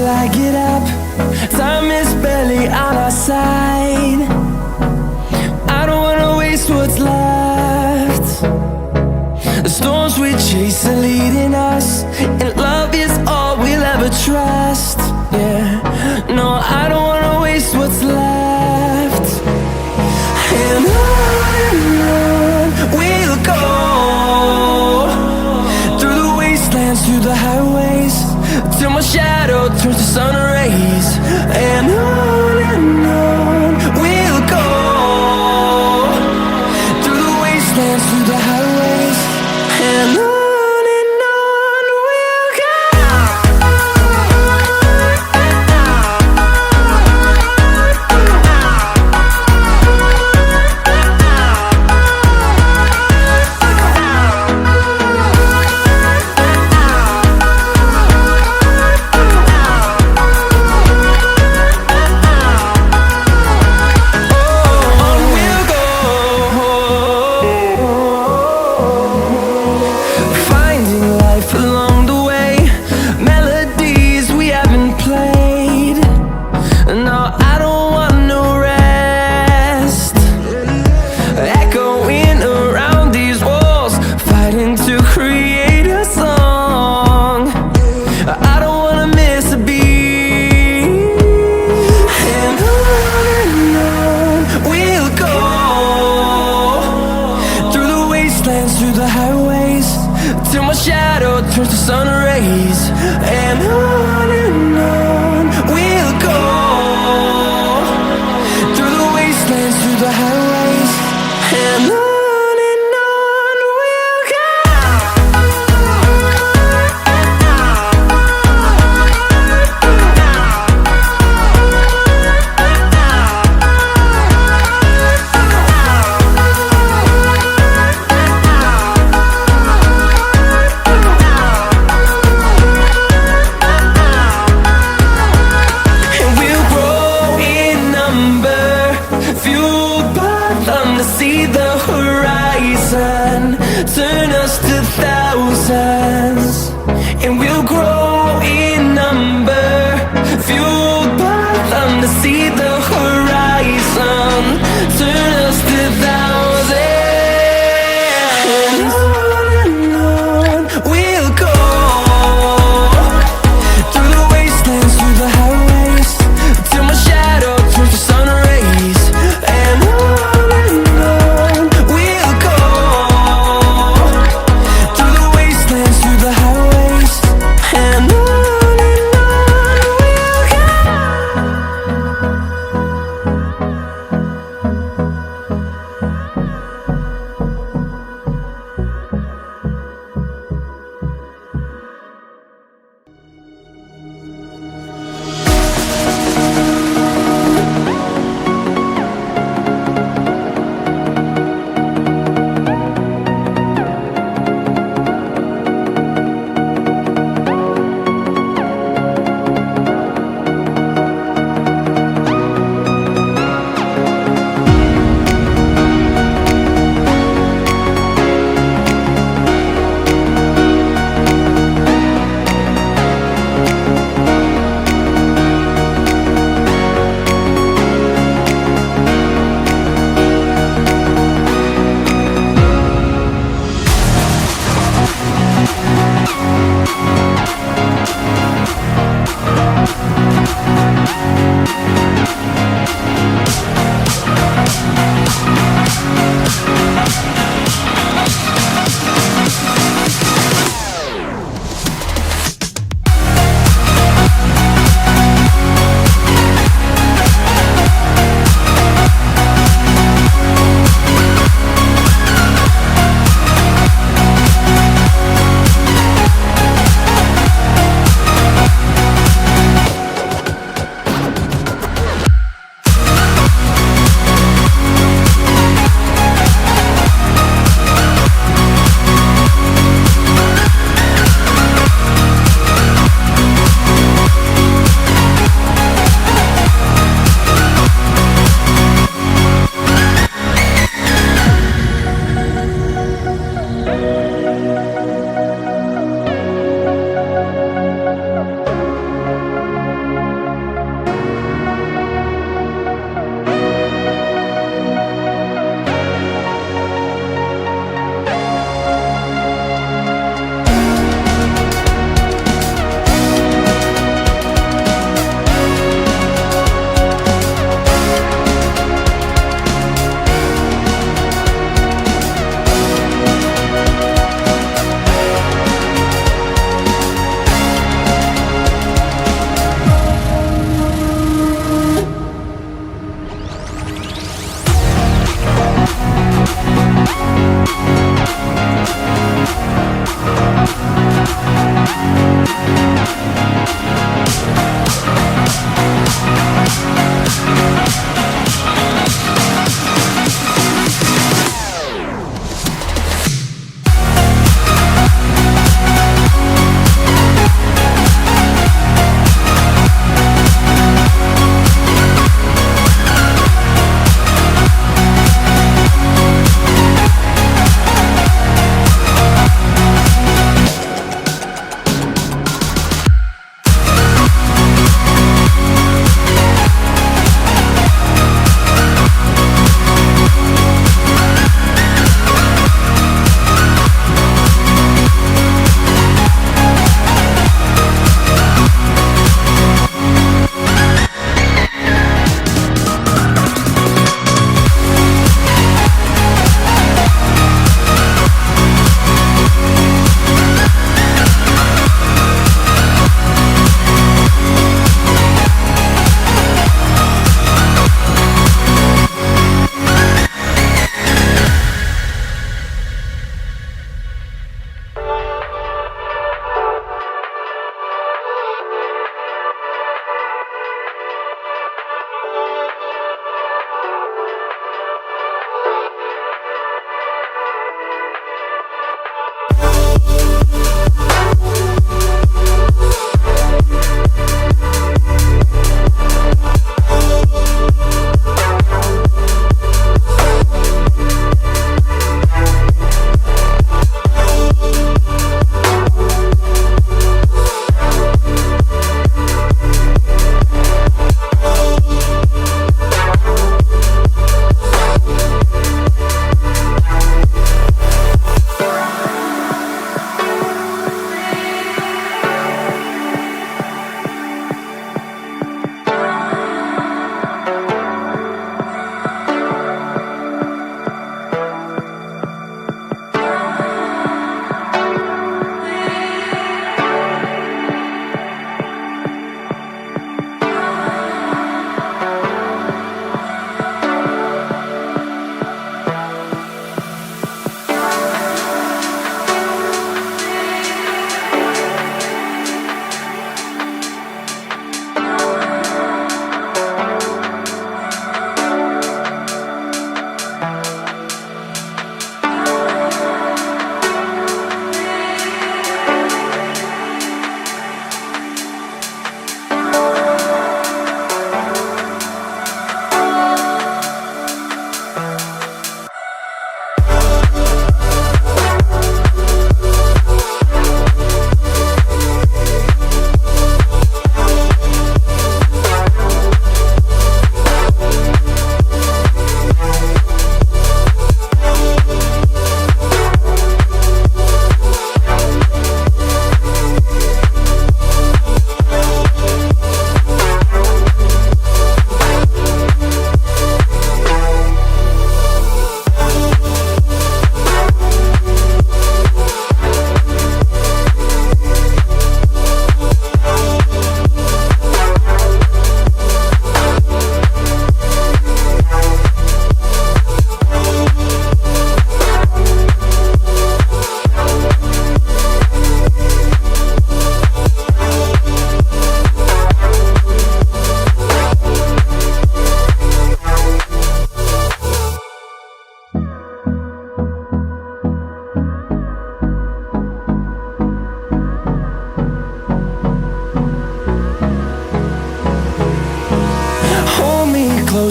till I get up. Time is barely on our side. I don't wanna waste what's left. The storms we chase are leading us, and love is all we'll ever trust. Yeah, no, I don't wanna waste what's left. And on we'll go, through the wastelands, through the highways, till my shadow turns to sun rays. And on we'll go, through the wastelands, through the highways, and on we'll go. Through the highways, till my shadow turns to sun rays. And on we'll go, through the wastelands, through the highways, and on we'll go. See the horizon turn us to thousands, and we'll grow in number, fueled by them to see the horizon turn us to thousands. And on we'll go, through the wastelands, through the highways, till my shadow turns to sun rays. And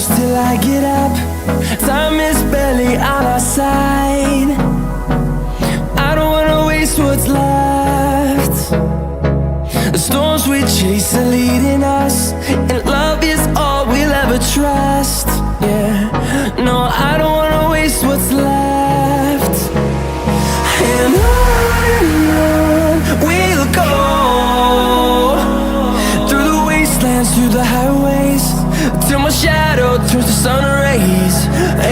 shadows till I get up. Time is barely on our side. I don't wanna waste what's left. The storms we chase are leading us, and love is all we'll ever trust. Yeah, no, I don't wanna waste what's left. And on we'll go, through the wastelands, through the highways, till my shadow turns to sun rays.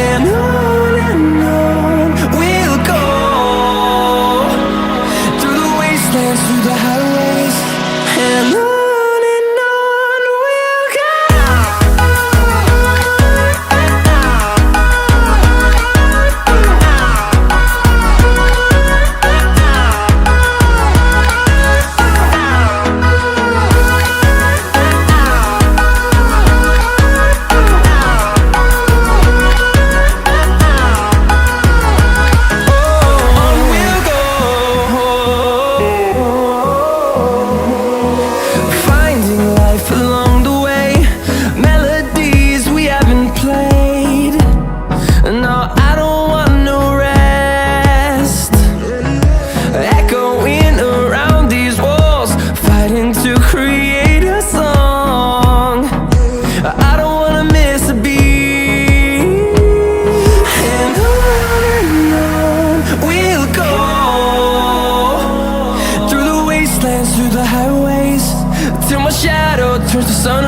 And on we'll go, through the wastelands, through the highways, and on we'll go. Through the highways, till my shadow turns to sun